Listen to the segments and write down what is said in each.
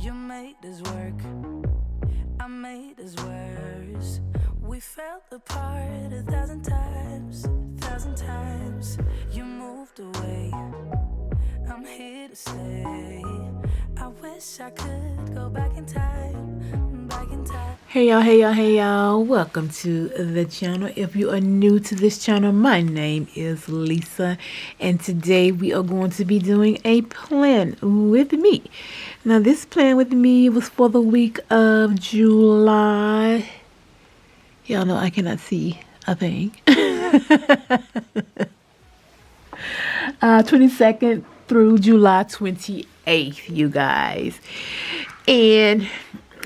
You made us work, I made us worse. We fell apart 1,000 times, 1,000 times. You moved away, I'm here to stay. I wish I could go back in time, back in time. Hey y'all, hey y'all, hey y'all. Welcome to the channel. If you are new to this channel, my name is Lisa, and today we are going to be doing a plan with me. Now this plan with me was for the week of July. Y'all know I cannot see a thing. 22nd through July 28th, you guys. And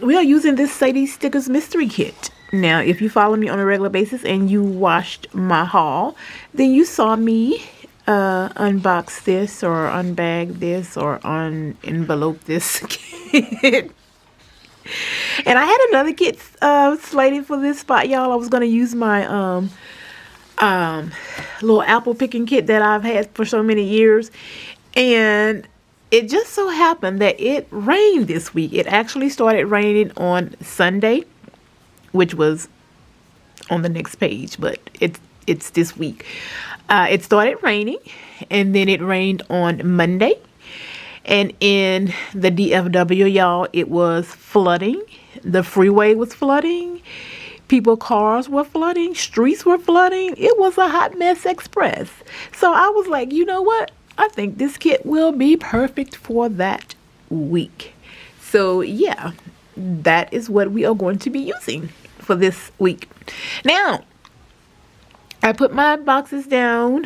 we are using this Sadies Stickers Mystery Kit. Now, if you follow me on a regular basis and you watched my haul, then you saw me unbox this or unbag this or unenvelope this kit. And I had another kit slated for this spot, y'all. I was going to use my little apple picking kit that I've had for so many years. And it just so happened that it rained this week. It actually started raining on Sunday, which was on the next page, but it's this week. It started raining, and then it rained on Monday. And in the DFW, y'all, it was flooding. The freeway was flooding. People's cars were flooding. Streets were flooding. It was a hot mess express. So I was like, you know what? I think this kit will be perfect for that week. So yeah, that is what we are going to be using for this week. Now, I put my boxes down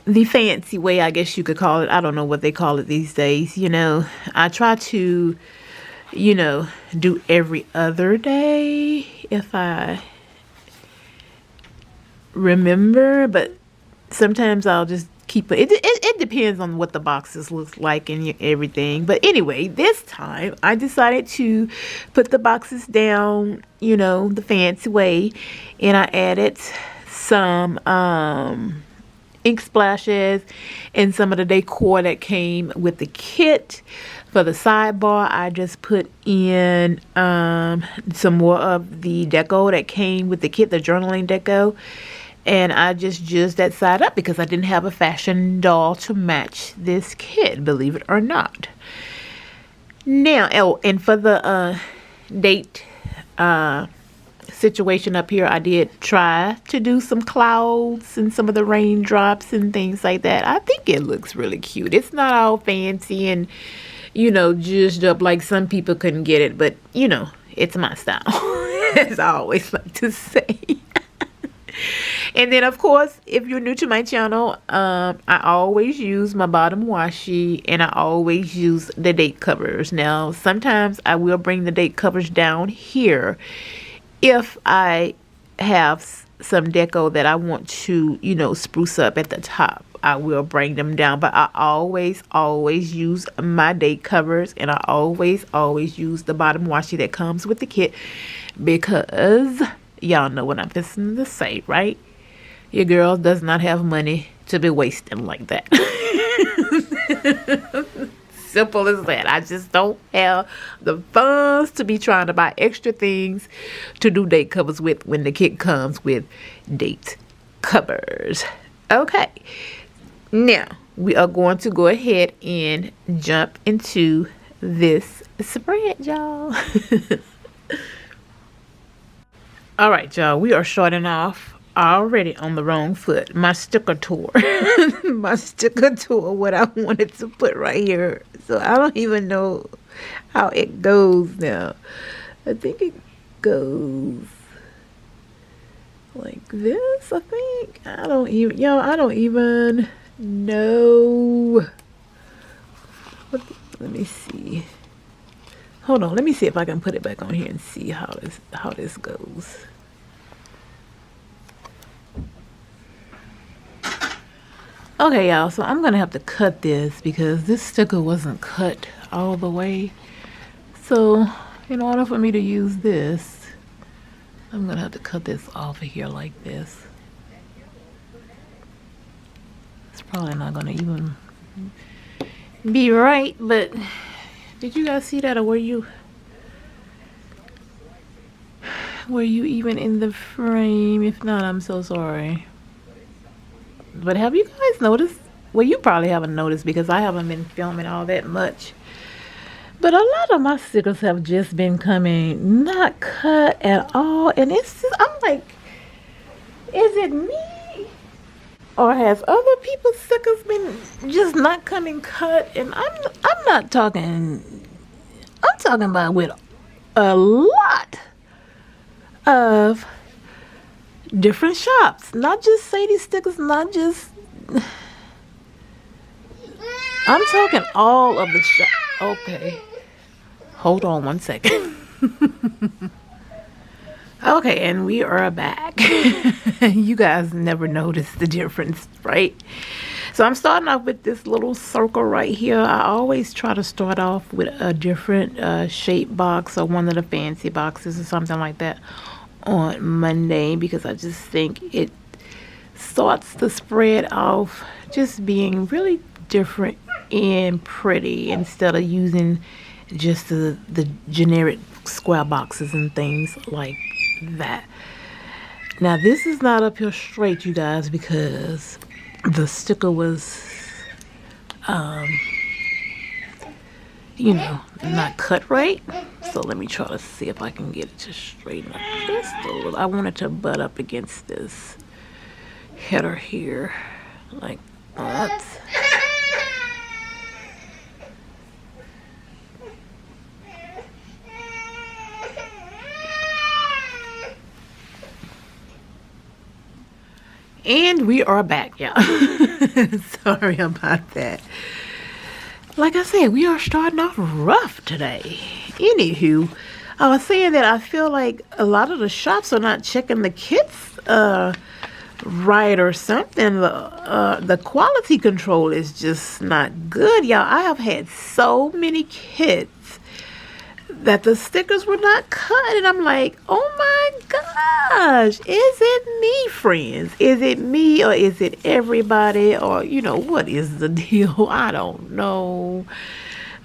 the fancy way, I guess you could call it. I don't know what they call it these days. You know, I try to, you know, do every other day if I remember, but sometimes I'll just keep it. It depends on what the boxes look like and everything. But anyway, this time I decided to put the boxes down, you know, the fancy way, and I added some ink splashes and some of the decor that came with the kit. For the sidebar, I just put in some more of the deco that came with the kit, the journaling deco. And I just jizzed that side up because I didn't have a fashion doll to match this kit, believe it or not. Now, oh, and for the date situation up here, I did try to do some clouds and some of the raindrops and things like that. I think it looks really cute. It's not all fancy and, you know, jizzed up like some people couldn't get it, but, you know, it's my style, as I always like to say. And then, of course, if you're new to my channel, I always use my bottom washi, and I always use the date covers. Now, sometimes I will bring the date covers down here if I have some deco that I want to, you know, spruce up at the top. I will bring them down, but I always use my date covers, and I always use the bottom washi that comes with the kit, because y'all know what I'm fixing to say, right? Your girl does not have money to be wasting like that. Simple as that. I just don't have the funds to be trying to buy extra things to do date covers with when the kit comes with date covers. Okay. Now, we are going to go ahead and jump into this spread, y'all. All right, y'all, we are starting off already on the wrong foot. My sticker tour. What I wanted to put right here. So I don't even know how it goes now. I think it goes like this, I think. I don't even know. Let me see. Hold on, let me see if I can put it back on here and see how this goes. Okay, y'all, so I'm gonna have to cut this because this sticker wasn't cut all the way. So in order for me to use this, I'm gonna have to cut this off of here like this. It's probably not gonna be right, but did you guys see that, or were you even in the frame? If not, I'm so sorry. But have you guys noticed? Well, you probably haven't noticed because I haven't been filming all that much. But a lot of my stickers have just been coming not cut at all, and it's just, I'm like, is it me? Or has other people's stickers been just not coming cut? And I'm not talking. I'm talking about with a lot of different shops, not just Sadie stickers, not just. I'm talking all of the shops. Okay, hold on one second. Okay, and we are back. You guys never noticed the difference, right? So I'm starting off with this little circle right here. I always try to start off with a different shape box or one of the fancy boxes or something like that on Monday, because I just think it starts the spread off just being really different and pretty instead of using just the generic square boxes and things like that. Now this is not up here straight, you guys, because the sticker was not cut right. So let me try to see if I can get it to straighten up just a little. I want it to butt up against this header here like that. And we are back, y'all. Sorry about that. Like I said, we are starting off rough today. Anywho, I was saying that I feel like a lot of the shops are not checking the kits right or something. The quality control is just not good, y'all. I have had so many kits that the stickers were not cut, and I'm like, oh my gosh, is it me, friends? Is it me, or is it everybody, or what is the deal? I don't know.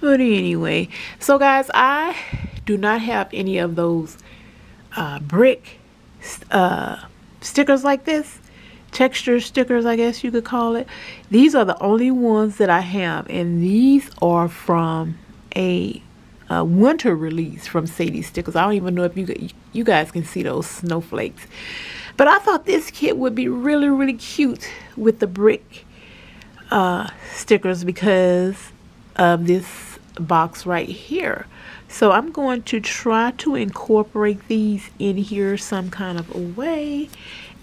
But anyway, so guys, I do not have any of those brick stickers like this, texture stickers, I guess you could call it. These are the only ones that I have, and these are from a winter release from Sadie Stickers. I don't even know if you guys can see those snowflakes, but I thought this kit would be really, really cute with the brick stickers because of this box right here. So I'm going to try to incorporate these in here some kind of a way,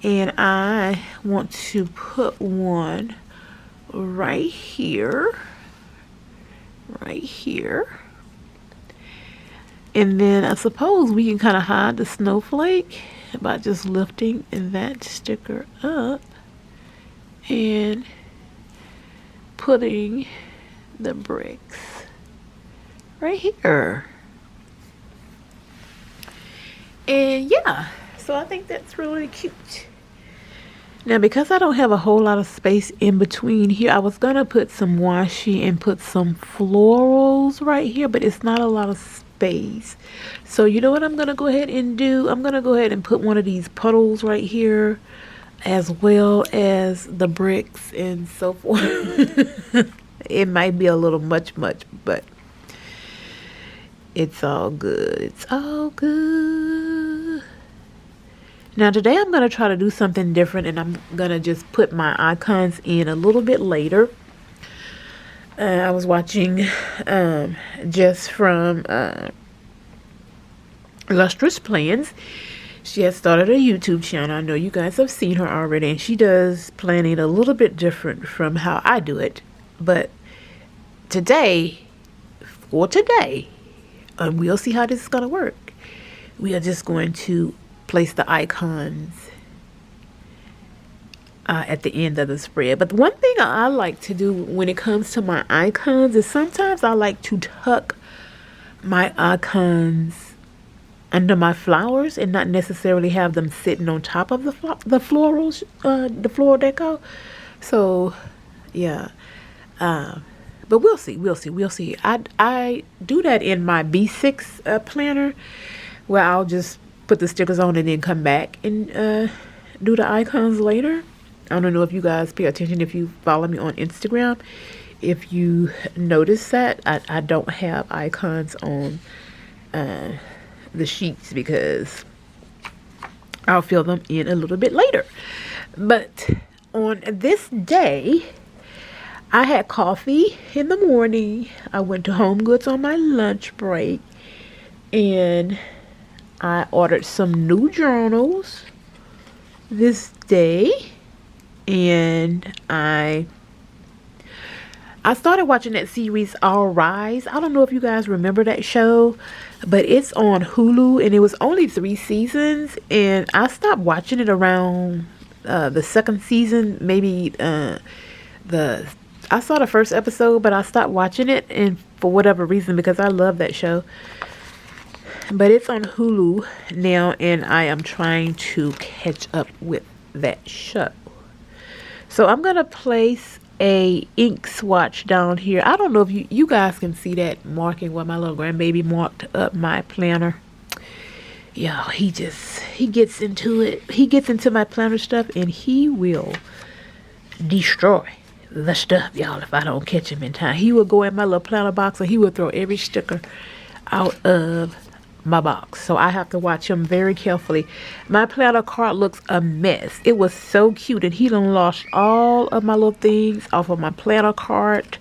and I want to put one right here, and then I suppose we can kind of hide the snowflake by just lifting that sticker up and putting the bricks right here. And yeah, so I think that's really cute. Now, because I don't have a whole lot of space in between here, I was going to put some washi and put some florals right here, but it's not a lot of space. So you know what I'm going to go ahead and do? I'm going to go ahead and put one of these puddles right here, as well as the bricks and so forth. It might be a little much, but it's all good. It's all good. Now today I'm going to try to do something different, and I'm going to just put my icons in a little bit later. I was watching Jess from Lustrous Plans. She has started a YouTube channel. I know you guys have seen her already, and she does planning a little bit different from how I do it. But today, we'll see how this is going to work. We are just going to place the icons at the end of the spread. But the one thing I like to do when it comes to my icons is sometimes I like to tuck my icons under my flowers and not necessarily have them sitting on top of the florals, the floral deco. So yeah, But we'll see. I do that in my B6 planner, where I'll just put the stickers on and then come back and do the icons later. I don't know if you guys pay attention, if you follow me on Instagram. If you notice that, I don't have icons on the sheets because I'll fill them in a little bit later. But on this day, I had coffee in the morning. I went to Home Goods on my lunch break, and I ordered some new journals this day, and I started watching that series All Rise. I don't know if you guys remember that show, but it's on Hulu, and it was only 3 seasons, and I stopped watching it around the second season. Maybe I saw the first episode, but I stopped watching it, and for whatever reason, because I love that show. But it's on Hulu now, and I am trying to catch up with that show. So I'm gonna place a ink swatch down here. I don't know if you guys can see that marking where my little grandbaby marked up my planner. Yeah, he gets into it. He gets into my planner stuff, and he will destroy the stuff, y'all, if I don't catch him in time. He will go in my little planner box and he will throw every sticker out of my box. So I have to watch him very carefully. My planner card looks a mess. It was so cute, and he done lost all of my little things off of my planner card.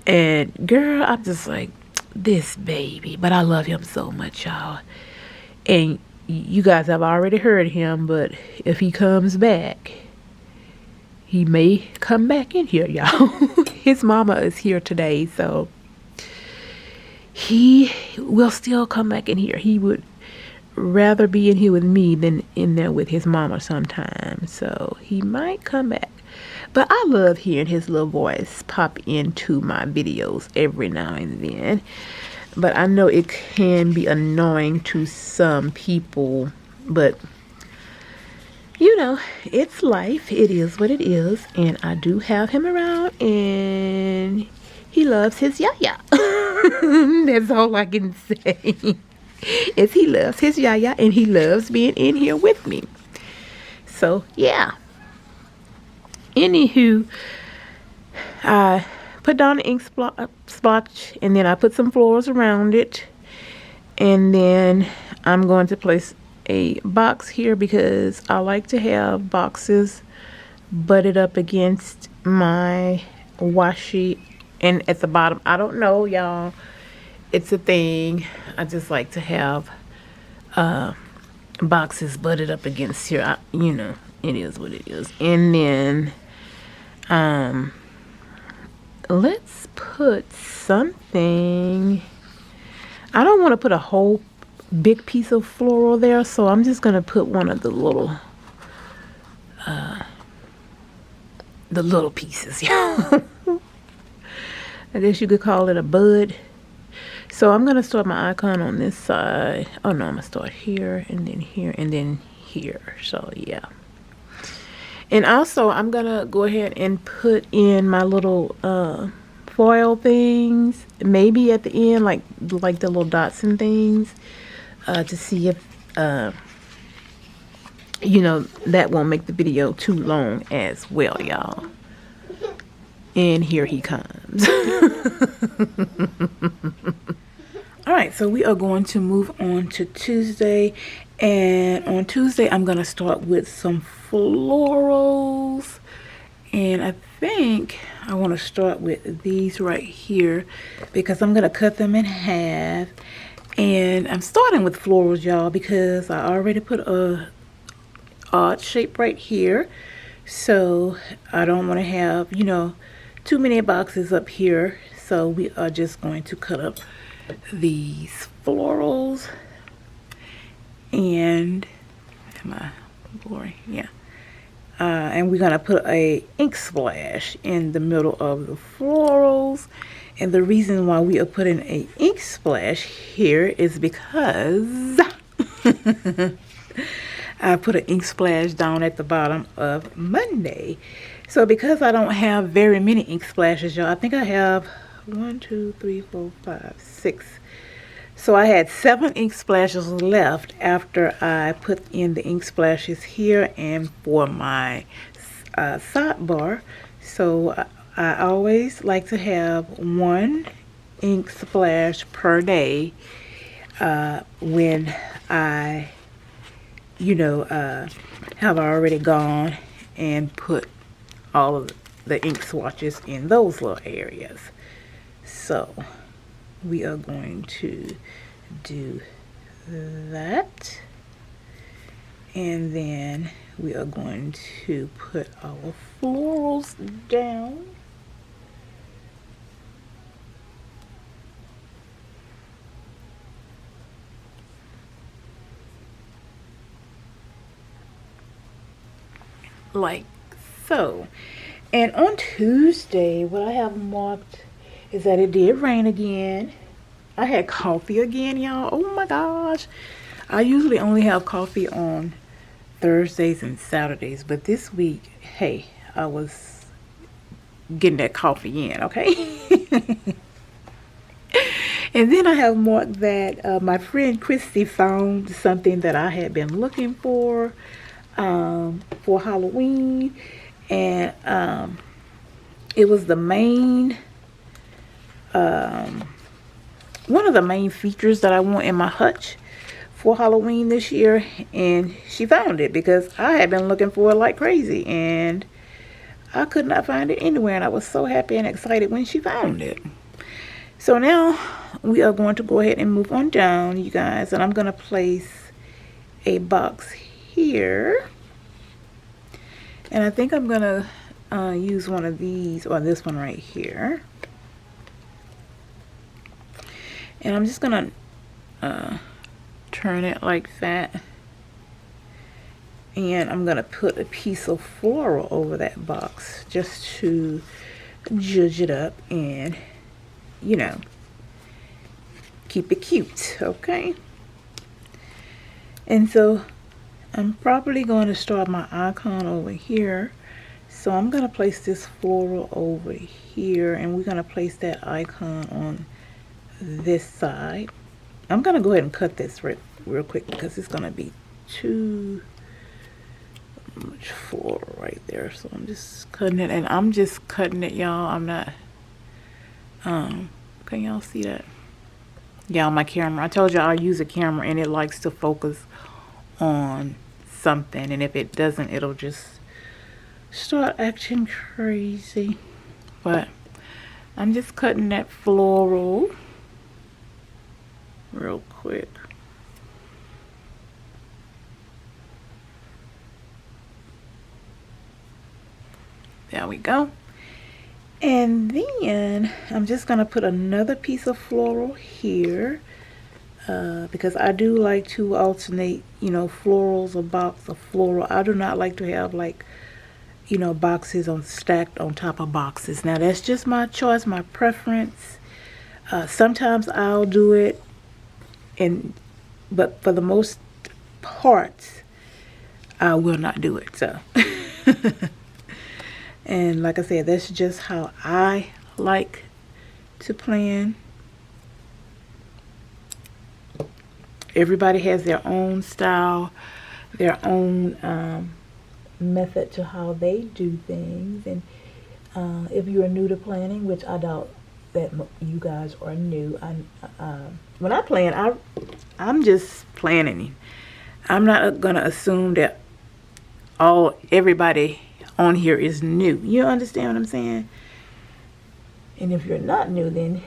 And girl, I'm just like, this baby. But I love him so much, y'all. And you guys have already heard him, but if he comes back, he may come back in here, y'all. His mama is here today, so he will still come back in here. He would rather be in here with me than in there with his mama sometimes. So he might come back. But I love hearing his little voice pop into my videos every now and then. But I know it can be annoying to some people. But, you know, it's life. It is what it is. And I do have him around. And he loves his yaya. That's all I can say. Is he loves his yaya. And he loves being in here with me. So, yeah. Anywho, I put down the ink splotch, and then I put some florals around it, and then I'm going to place a box here because I like to have boxes butted up against my washi, and at the bottom, I don't know, y'all, it's a thing. I just like to have boxes butted up against here. You know, it is what it is. And then let's put something. I don't want to put a whole big piece of floral there, so I'm just going to put one of the little pieces. Yeah. I guess you could call it a bud. So I'm going to start my icon on this side. Oh no, I'm going to start here and then here and then here. So yeah. And also, I'm going to go ahead and put in my little foil things, maybe at the end, like the little dots and things, to see if, you know, that won't make the video too long as well, y'all. And here he comes. All right, so we are going to move on to Tuesday. And on Tuesday, I'm going to start with some florals. And I think I want to start with these right here because I'm going to cut them in half. And I'm starting with florals, y'all, because I already put a odd shape right here. So I don't want to have, you know, too many boxes up here. So we are just going to cut up these florals. And am I blurry? Yeah. And we're gonna put a ink splash in the middle of the florals. And the reason why we are putting a ink splash here is because I put an ink splash down at the bottom of Monday. So because I don't have very many ink splashes, y'all, I think I have 1, 2, 3, 4, 5, 6. So I had 7 ink splashes left after I put in the ink splashes here and for my sidebar. So I always like to have 1 ink splash per day when I, have already gone and put all of the ink swatches in those little areas. So we are going to do that, and then we are going to put our florals down. Like so. And on Tuesday, what I have marked is that it did rain again. I had coffee again, y'all. Oh my gosh. I usually only have coffee on Thursdays and Saturdays, but this week, hey, I was getting that coffee in, okay? And then I have marked that my friend Christy found something that I had been looking for Halloween, and it was the main one of the main features that I want in my hutch for Halloween this year, and she found it because I had been looking for it like crazy and I could not find it anywhere, and I was so happy and excited when she found it. So now we are going to go ahead and move on down, you guys, and I'm going to place a box here, and I think I'm going to use one of these, or this one right here. And I'm just gonna turn it like that, and I'm gonna put a piece of floral over that box just to judge it up and, keep it cute, okay? And so I'm probably going to start my icon over here. So I'm gonna place this floral over here, and we're gonna place that icon on this side. I'm gonna go ahead and cut this real quick because it's gonna be too much floral right there. So I'm just cutting it, and I'm just cutting it, y'all. I'm not can y'all see that? Yeah, on my camera. I told you I use a camera and it likes to focus on something, and if it doesn't, it'll just start acting crazy. But I'm just cutting that floral real quick. There we go. And then I'm just gonna put another piece of floral here because I do like to alternate, florals, a box of floral. I do not like to have boxes stacked on top of boxes. Now that's just my choice, my preference. Sometimes I'll do it, but for the most part, I will not do it. So, and like I said, that's just how I like to plan. Everybody has their own style, their own method to how they do things. And if you are new to planning, which I doubt that you guys are new, when I plan, I'm just planning. I'm not gonna assume that everybody on here is new. You understand what I'm saying? And if you're not new, then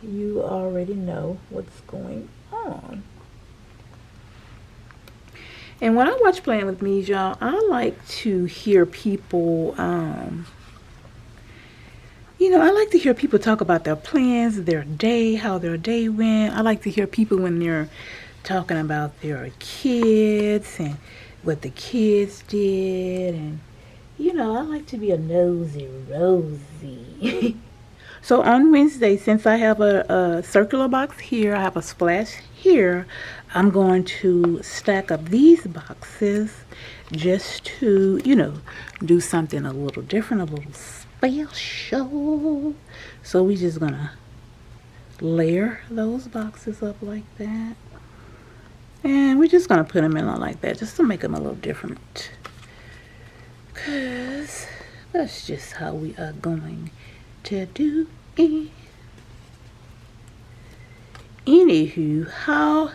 you already know what's going on. And when I watch Playing With Me, y'all, I like to hear people, I like to hear people talk about their plans, their day, how their day went. I like to hear people when they're talking about their kids and what the kids did. And, I like to be a nosy Rosie. So on Wednesday, since I have a circular box here, I have a splash here, I'm going to stack up these boxes just to, do something a little different, a little special. So we just gonna layer those boxes up like that. And we're just gonna put them in like that just to make them a little different. Cause that's just how we are going to do it. Anywho, how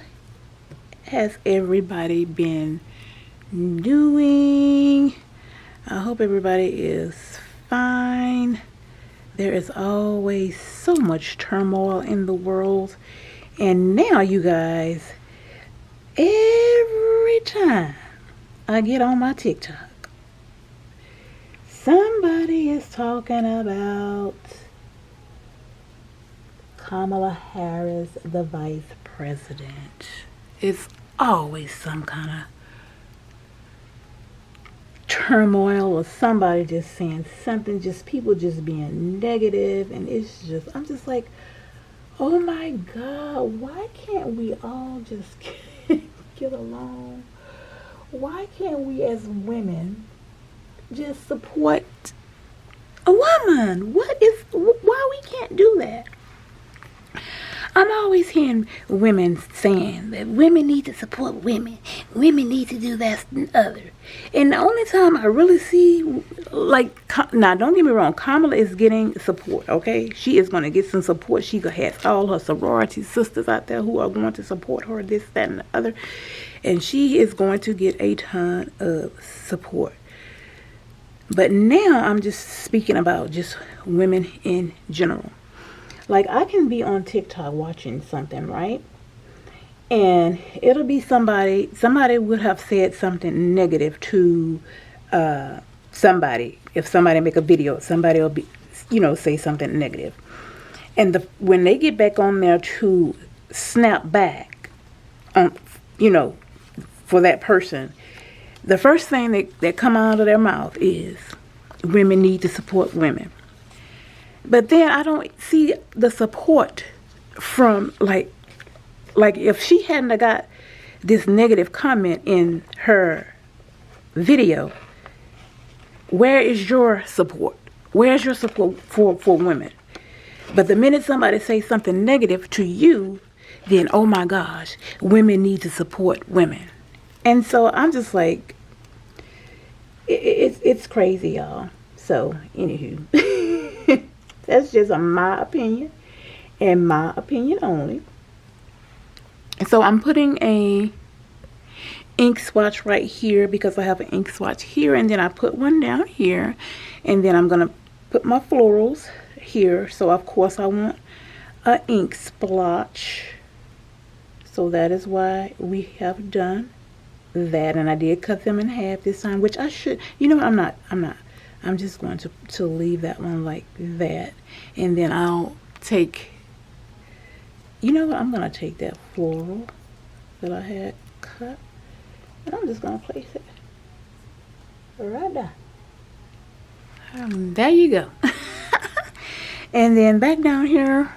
has everybody been doing? I hope everybody is fine. There is always so much turmoil in the world. And now, you guys, every time I get on my TikTok, somebody is talking about Kamala Harris, the vice president. It's always some kind of turmoil or somebody just saying something, just people just being negative, and I'm just like, oh my God, why can't we all just get along? Why can't we as women just support a woman? Why we can't do that? I'm always hearing women saying that women need to support women. Women need to do that and other. And the only time I really see, now don't get me wrong, Kamala is getting support, okay? She is going to get some support. She has all her sorority sisters out there who are going to support her, this, that, and the other. And she is going to get a ton of support. But now I'm just speaking about just women in general. Like, I can be on TikTok watching something, right? And it'll be somebody would have said something negative to somebody. If somebody make a video, somebody will be, say something negative. And when they get back on there to snap back on, for that person, the first thing that come out of their mouth is, women need to support women. But then I don't see the support from, like if she hadn't have got this negative comment in her video, where is your support? Where's your support for women? But the minute somebody says something negative to you, then, oh my gosh, women need to support women. And so I'm just like, it's crazy, y'all. So, anywho. That's just my opinion, and my opinion only. So I'm putting a ink swatch right here because I have an ink swatch here, and then I put one down here, and then I'm going to put my florals here. So of course I want an ink splotch. So that is why we have done that, and I did cut them in half this time, which I should, I'm not. I'm just going to leave that one like that. And then I'll take, I'm going to take that floral that I had cut, and I'm just going to place it right there. There you go. And then back down here,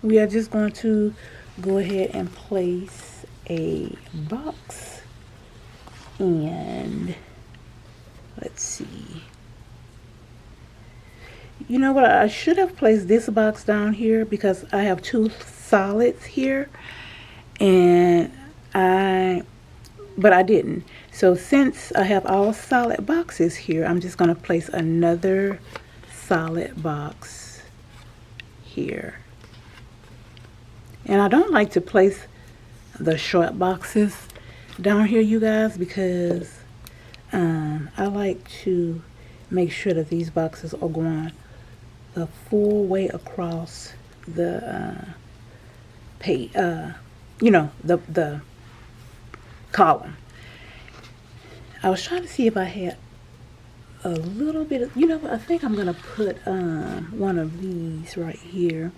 we are just going to go ahead and place a box. And let's see. You know what? I should have placed this box down here because I have two solids here, but I didn't. So since I have all solid boxes here, I'm just going to place another solid box here. And I don't like to place the short boxes down here, you guys, because I like to make sure that these boxes are going the full way across the page, the column. I was trying to see if I had a little bit of, I think I'm gonna put one of these right here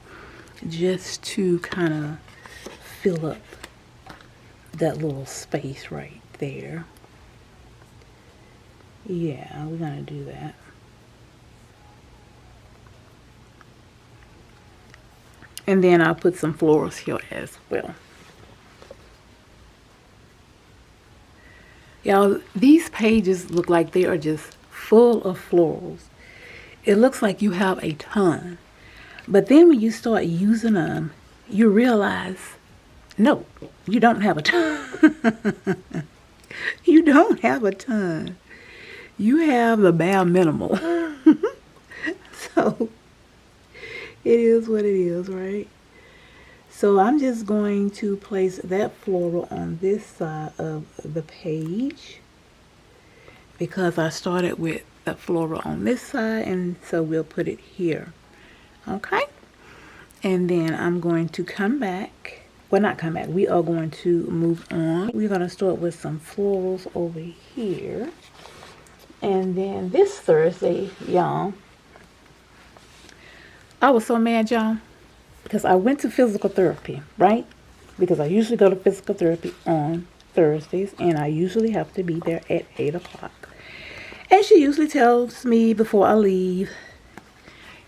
just to kind of fill up that little space right there. Yeah, we're gonna do that. And then I'll put some florals here as well. Y'all, these pages look like they are just full of florals. It looks like you have a ton. But then when you start using them, you realize, no, you don't have a ton. You don't have a ton. You have the bare minimal. So it is what it is, right? So I'm just going to place that floral on this side of the page because I started with the floral on this side, and so we'll put it here. Okay? And then I'm going to come back. Well, not come back. We are going to move on. We're going to start with some florals over here. And then this Thursday, y'all, I was so mad, y'all, because I went to physical therapy, right? Because I usually go to physical therapy on Thursdays, and I usually have to be there at 8 o'clock. And she usually tells me before I leave,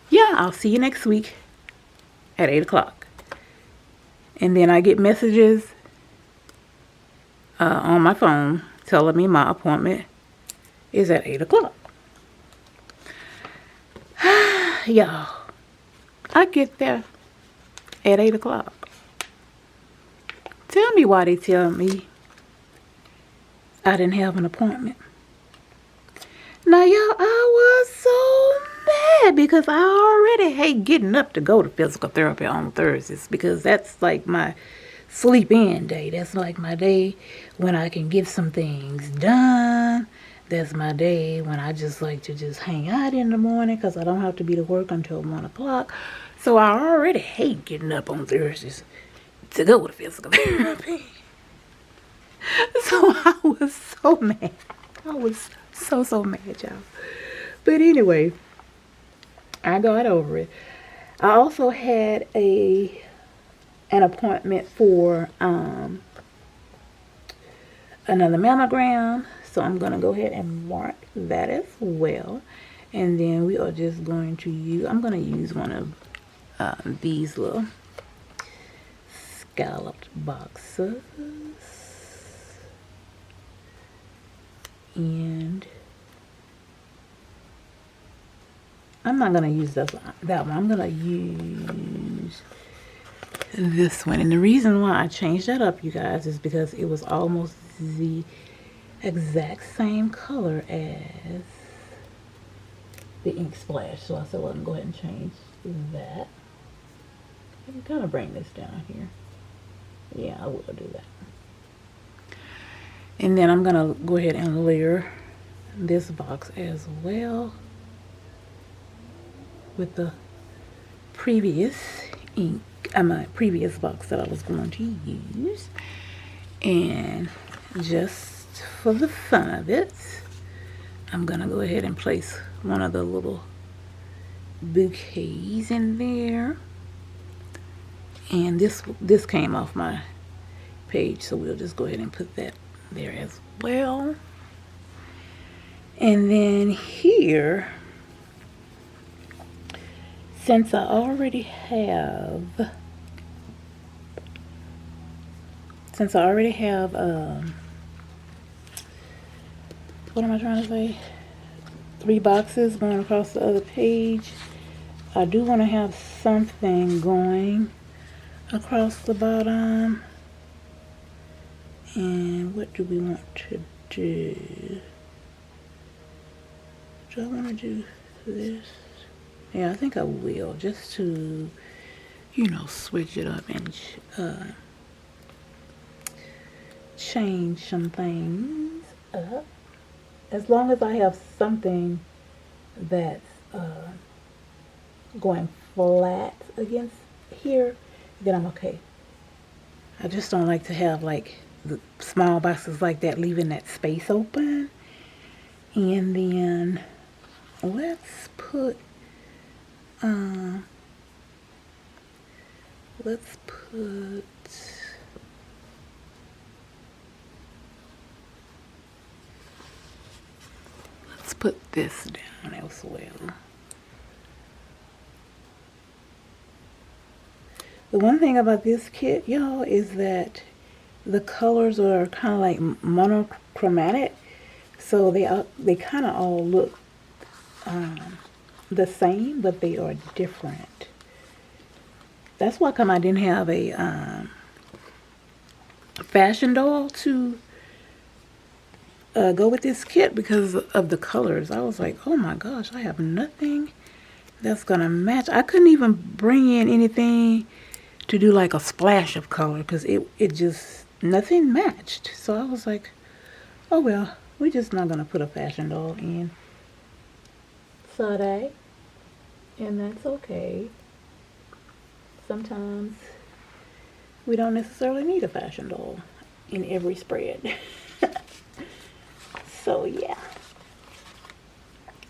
yeah, I'll see you next week at 8 o'clock. And then I get messages on my phone telling me my appointment is at 8 o'clock. Y'all, I get there at 8 o'clock. Tell me why they tell me I didn't have an appointment. Now, y'all, I was so mad because I already hate getting up to go to physical therapy on Thursdays because that's like my sleep in day. That's like my day when I can get some things done. That's my day when I just like to just hang out in the morning because I don't have to be to work until 1 o'clock. So I already hate getting up on Thursdays to go to physical therapy. So I was so mad. I was so mad, y'all. But anyway, I got over it. I also had an appointment for another mammogram. So I'm going to go ahead and mark that as well. And then we are just going to use, I'm going to use one of these little scalloped boxes. And I'm not going to use that one. I'm going to use this one. And the reason why I changed that up, you guys, is because it was almost the exact same color as the ink splash. So I said, well, I'm going to go ahead and change that. I can kind of bring this down here. Yeah, I will do that. And then I'm going to go ahead and layer this box as well with the previous ink, my previous box that I was going to use. And just for the fun of it, I'm going to go ahead and place one of the little bouquets in there. And this came off my page, so we'll just go ahead and put that there as well. And then here, since I already have what am I trying to say? 3 boxes going across the other page. I do want to have something going across the bottom. And what do we want to do? Do I want to do this? Yeah, I think I will, just to, you know, switch it up and change some things up. As long as I have something that's going flat against here, then I'm okay. I just don't like to have like the small boxes like that, leaving that space open. And then let's put this down as well. The one thing about this kit, y'all, is that the colors are kind of like monochromatic, so they kind of all look the same, but they are different. That's why come I didn't have a fashion doll to go with this kit because of the colors. I was like, oh my gosh, I have nothing that's gonna match. I couldn't even bring in anything to do like a splash of color because it just nothing matched. So I was like, oh well, we're just not gonna put a fashion doll in Sade, and that's okay. Sometimes we don't necessarily need a fashion doll in every spread. So yeah.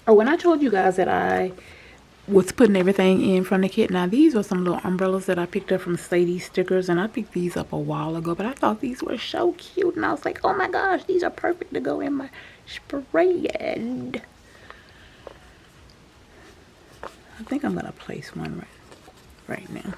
Oh, when I told you guys that I was putting everything in from the kit, now these are some little umbrellas that I picked up from Sadies stickers, and I picked these up a while ago, but I thought these were so cute, and I was like, oh my gosh, these are perfect to go in my spread. I think I'm gonna place one right now.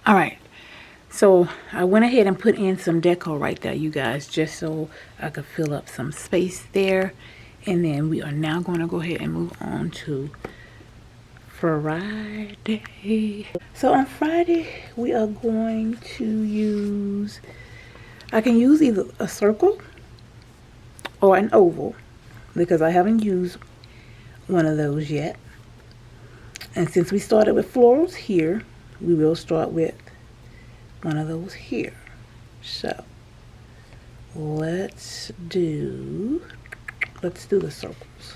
All right, so I went ahead and put in some deco right there, you guys, just so I could fill up some space there. And then we are now going to go ahead and move on to Friday. So on Friday, we are going to use, I can use either a circle or an oval because I haven't used one of those yet. And since we started with florals here, we will start with one of those here. So let's do the circles.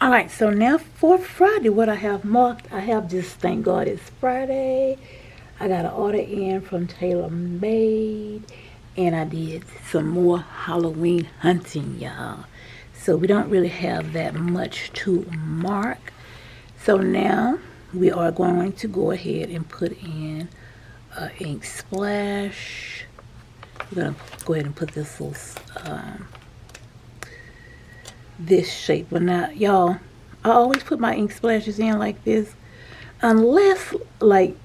All right, so now for Friday, what I have marked, I have just, thank God it's Friday. I got an order in from Tailor Made, and I did some more Halloween hunting, y'all. So we don't really have that much to mark. So now we are going to go ahead and put in an ink splash. We're gonna go ahead and put this little this shape. But now, y'all, I always put my ink splashes in like this, unless like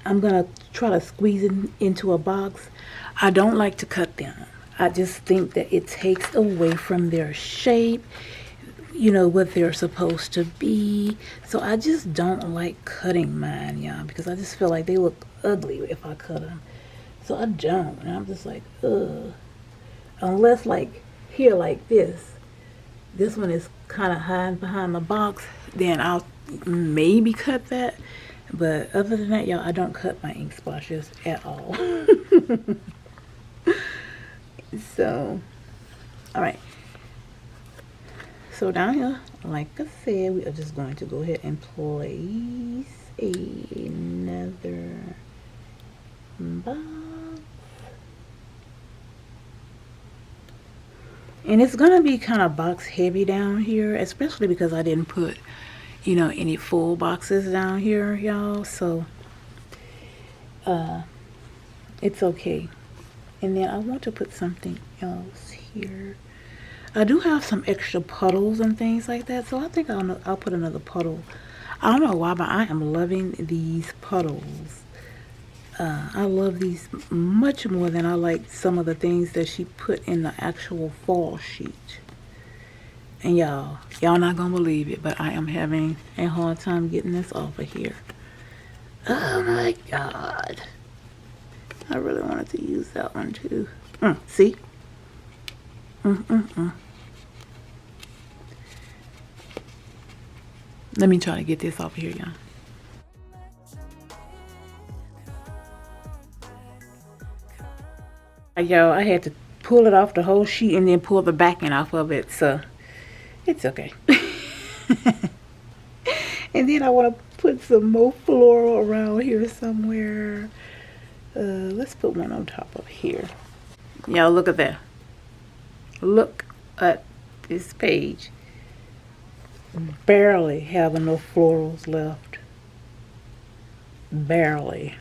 I'm gonna try to squeeze it into a box. I don't like to cut them. I just think that it takes away from their shape, you know, what they're supposed to be. So I just don't like cutting mine, y'all, because I just feel like they look ugly if I cut them. So I don't, and I'm just like, ugh. Unless like here like this one is kind of hiding behind the box, then I'll maybe cut that. But other than that, y'all, I don't cut my ink splashes at all. So, all right. So down here, like I said, we are just going to go ahead and place another box. And it's gonna be kind of box heavy down here, especially because I didn't put, you know, any full boxes down here, y'all. So it's okay. And then I want to put something else here. I do have some extra puddles and things like that, so I think I'll put another puddle. I don't know why, but I am loving these puddles. I love these much more than I like some of the things that she put in the actual fall sheet. And y'all not gonna believe it, but I am having a hard time getting this off of here. Oh my God. I really wanted to use that one too. See? Let me try to get this off here, y'all. Yo, I had to pull it off the whole sheet and then pull the backing off of it, so it's okay. And then I want to put some more floral around here somewhere. Let's put one on top of here. Y'all, look at that. Look at this page. Barely have enough florals left. Barely.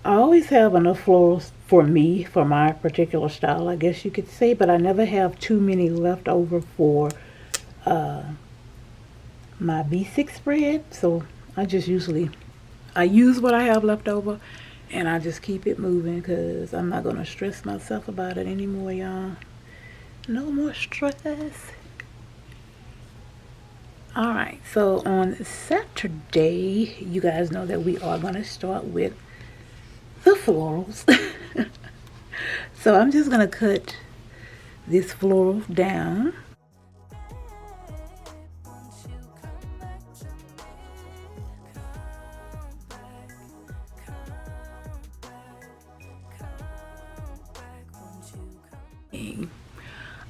I always have enough florals for me, for my particular style, I guess you could say, but I never have too many left over for my B6 spread. So I use what I have left over, and I just keep it moving because I'm not going to stress myself about it anymore, y'all. No more stress. Alright, so on Saturday, you guys know that we are going to start with the florals. So I'm just going to cut this floral down.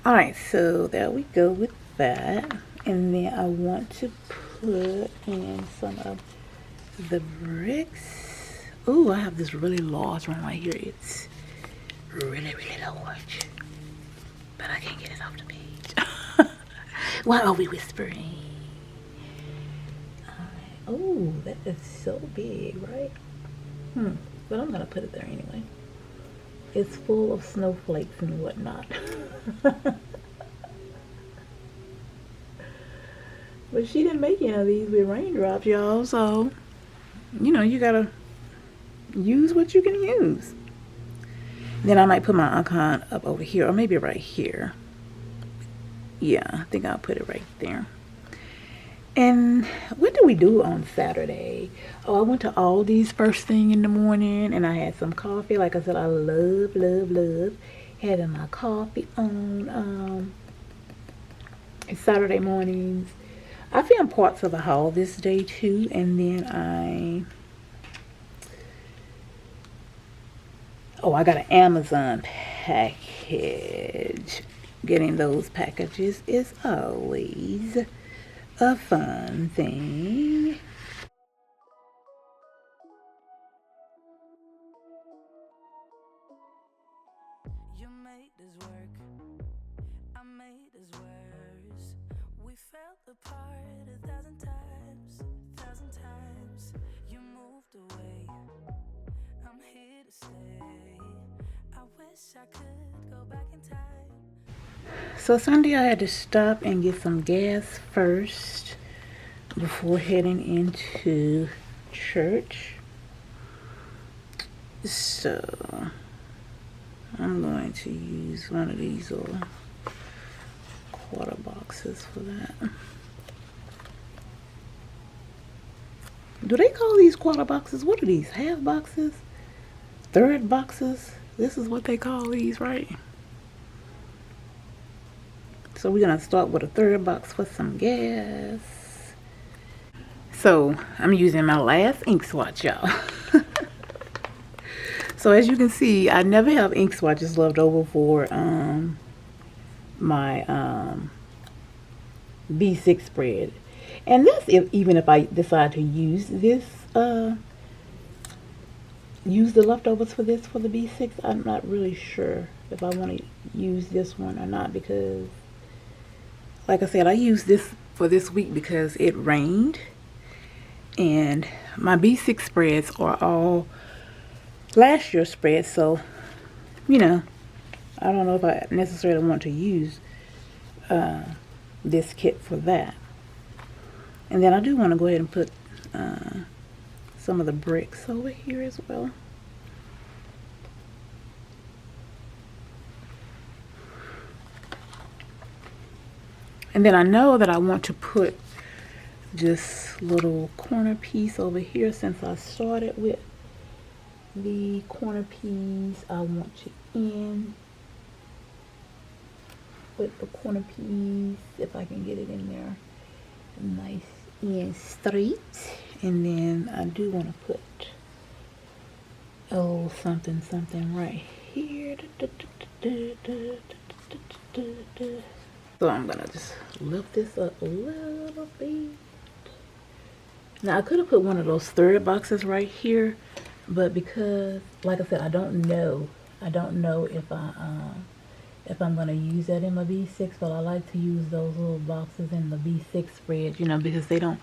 Alright, so there we go with that. And then I want to put in some of the bricks. Oh, I have this really large one right here. It's really, really large. But I can't get it off the page. Why are we whispering? Alright. Oh, that is so big, right? But I'm going to put it there anyway. It's full of snowflakes and whatnot. But she didn't make any of these with raindrops, y'all. So, you know, you gotta use what you can use. Then I might put my icon up over here, or maybe right here. Yeah, I think I'll put it right there. And what did we do on Saturday? Oh, I went to Aldi's first thing in the morning, and I had some coffee. Like I said, I love having my coffee on Saturday mornings. I filmed parts of a haul this day too, and then I got an Amazon package. Getting those packages is always a fun thing. You made this work, I made this worse. We fell apart 1,000 times. You moved away, I'm here to stay. I wish I could go back in time. So Sunday I had to stop and get some gas first before heading into church. So I'm going to use one of these little quarter boxes for that. Do they call these quarter boxes? What are these? Half boxes? Third boxes? This is what they call these, right? So we're going to start with a third box for some gas. So I'm using my last ink swatch, y'all. So as you can see, I never have ink swatches left over for my B6 spread. And that's even if I decide to use this, use the leftovers for this for the B6. I'm not really sure if I want to use this one or not, because like I said, I used this for this week because it rained, and my B6 spreads are all last year's spreads, so you know, I don't know if I necessarily want to use this kit for that. And then I do want to go ahead and put some of the bricks over here as well. And then I know that I want to put this little corner piece over here. Since I started with the corner piece, I want to end put the corner piece, if I can get it in there, nice and straight. And then I do want to put something right here. So I'm gonna just lift this up a little bit. Now I could have put one of those third boxes right here, but because, like I said, I don't know if I'm gonna use that in my B6, but I like to use those little boxes in the B6 spread, you know, because they don't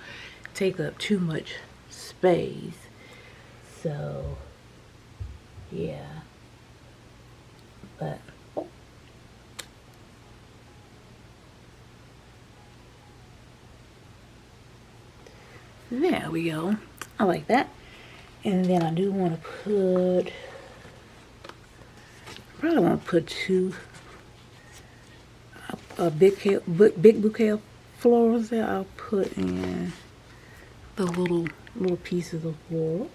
take up too much space. So yeah, but there we go. I like that. And then I do want to put, probably want to put a big bouquet of florals there. I'll put in the little pieces of floral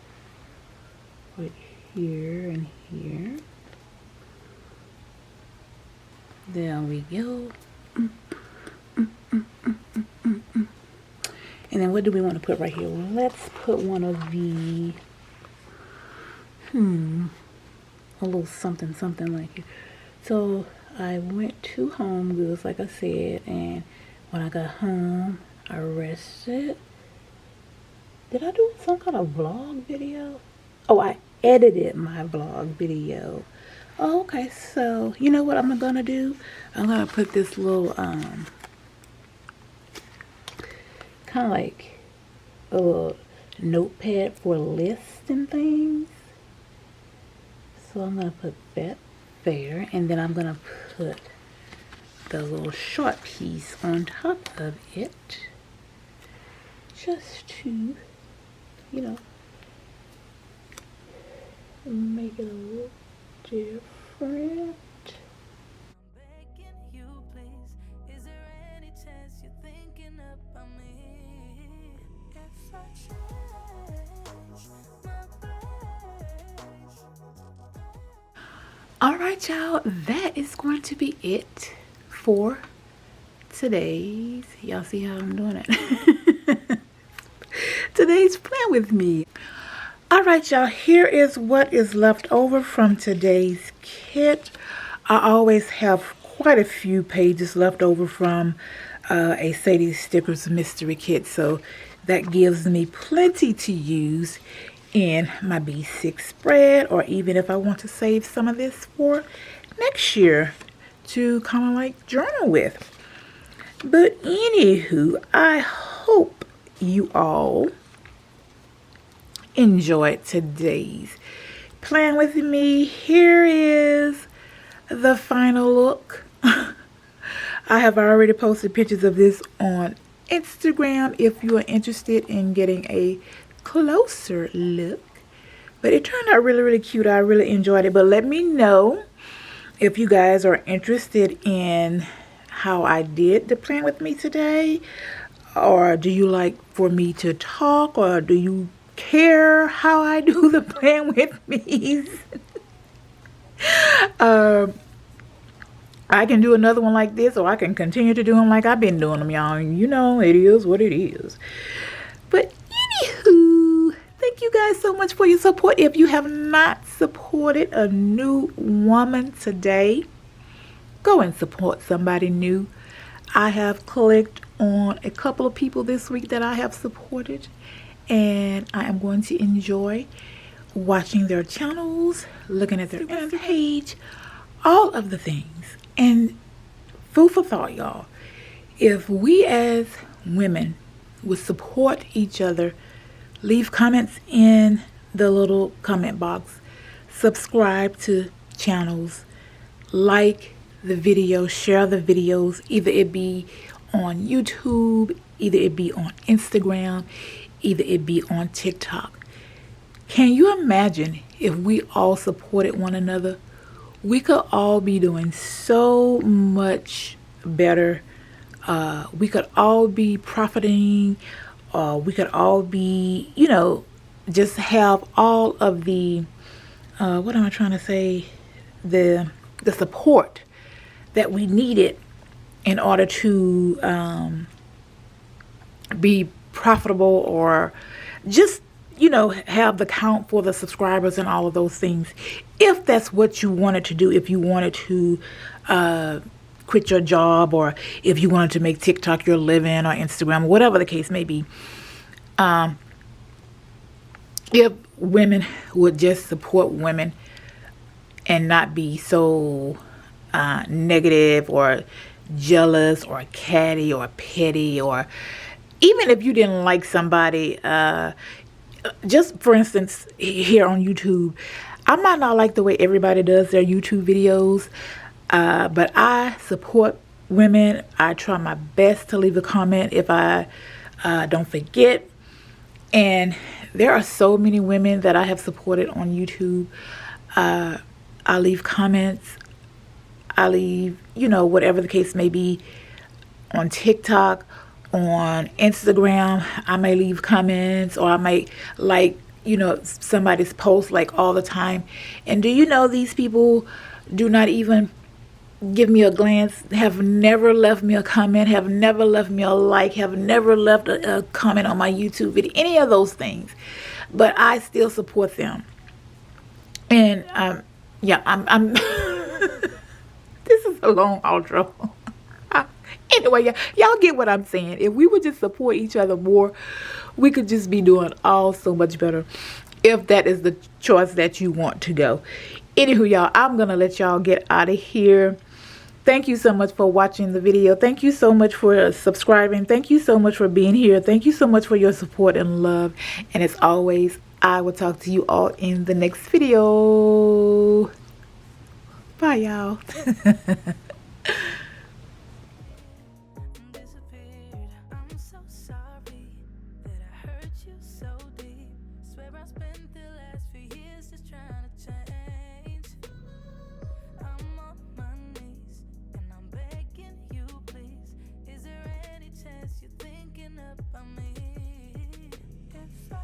right here and here. There we go. And then what do we want to put right here? Well, let's put one of the, a little something like it. So I went to Home Goods, like I said, and when I got home, I rested. Did I do some kind of vlog video? Oh, I edited my vlog video. Oh, okay, so you know what I'm gonna do? I'm gonna put this little kind of like a little notepad for lists and things. So I'm gonna put that there, and then I'm gonna put the little short piece on top of it, just to, you know, make it a little different. All right, y'all, that is going to be it for today's, y'all see how I'm doing it? Today's Plan With Me. All right, y'all, here is what is left over from today's kit. I always have quite a few pages left over from a Sadies Stickers Mystery Kit, so that gives me plenty to use in my B6 spread, or even if I want to save some of this for next year to kind of like journal with. But anywho, I hope you all enjoyed today's Plan With Me. Here is the final look. I have already posted pictures of this on Instagram if you are interested in getting a closer look. But it turned out really cute. I really enjoyed it. But let me know if you guys are interested in how I did the Plan With Me today, or do you like for me to talk, or do you care how I do the Plan With Me's? I can do another one like this, or I can continue to do them like I've been doing them, y'all. You know, it is what it is. But anywho, thank you guys so much for your support. If you have not supported a new woman today, go and support somebody new. I have clicked on a couple of people this week that I have supported, and I am going to enjoy watching their channels, looking at their page, all of the things. And food for thought, y'all. If we as women would support each other, leave comments in the little comment box, subscribe to channels, like the video, share the videos, either it be on YouTube, either it be on Instagram, either it be on TikTok. Can you imagine if we all supported one another? We could all be doing so much better. We could all be profiting. We could all be, you know, just have all of the, what am I trying to say? The support that we needed in order to be profitable, or just, have the count for the subscribers and all of those things. If that's what you wanted to do, if you wanted to quit your job, or if you wanted to make TikTok your living, or Instagram, whatever the case may be, if women would just support women and not be so negative, or jealous, or catty, or petty, or even if you didn't like somebody, just for instance, here on YouTube, I might not like the way everybody does their YouTube videos, but I support women. I try my best to leave a comment if I don't forget. And there are so many women that I have supported on YouTube. I leave comments. I leave, whatever the case may be, on TikTok, on Instagram. I may leave comments, or I might like, somebody's post like all the time. And do you know these people do not even give me a glance, have never left me a comment, have never left me a like, have never left a comment on my YouTube video, any of those things. But I still support them. And yeah, I'm this is a long outro. Anyway, y'all get what I'm saying. If we would just support each other more, we could just be doing all so much better, if that is the choice that you want to go. Anywho, y'all, I'm gonna let y'all get out of here. Thank you so much for watching the video. Thank you so much for subscribing. Thank you so much for being here. Thank you so much for your support and love. And as always, I will talk to you all in the next video. Bye, y'all. You're thinking about me. If I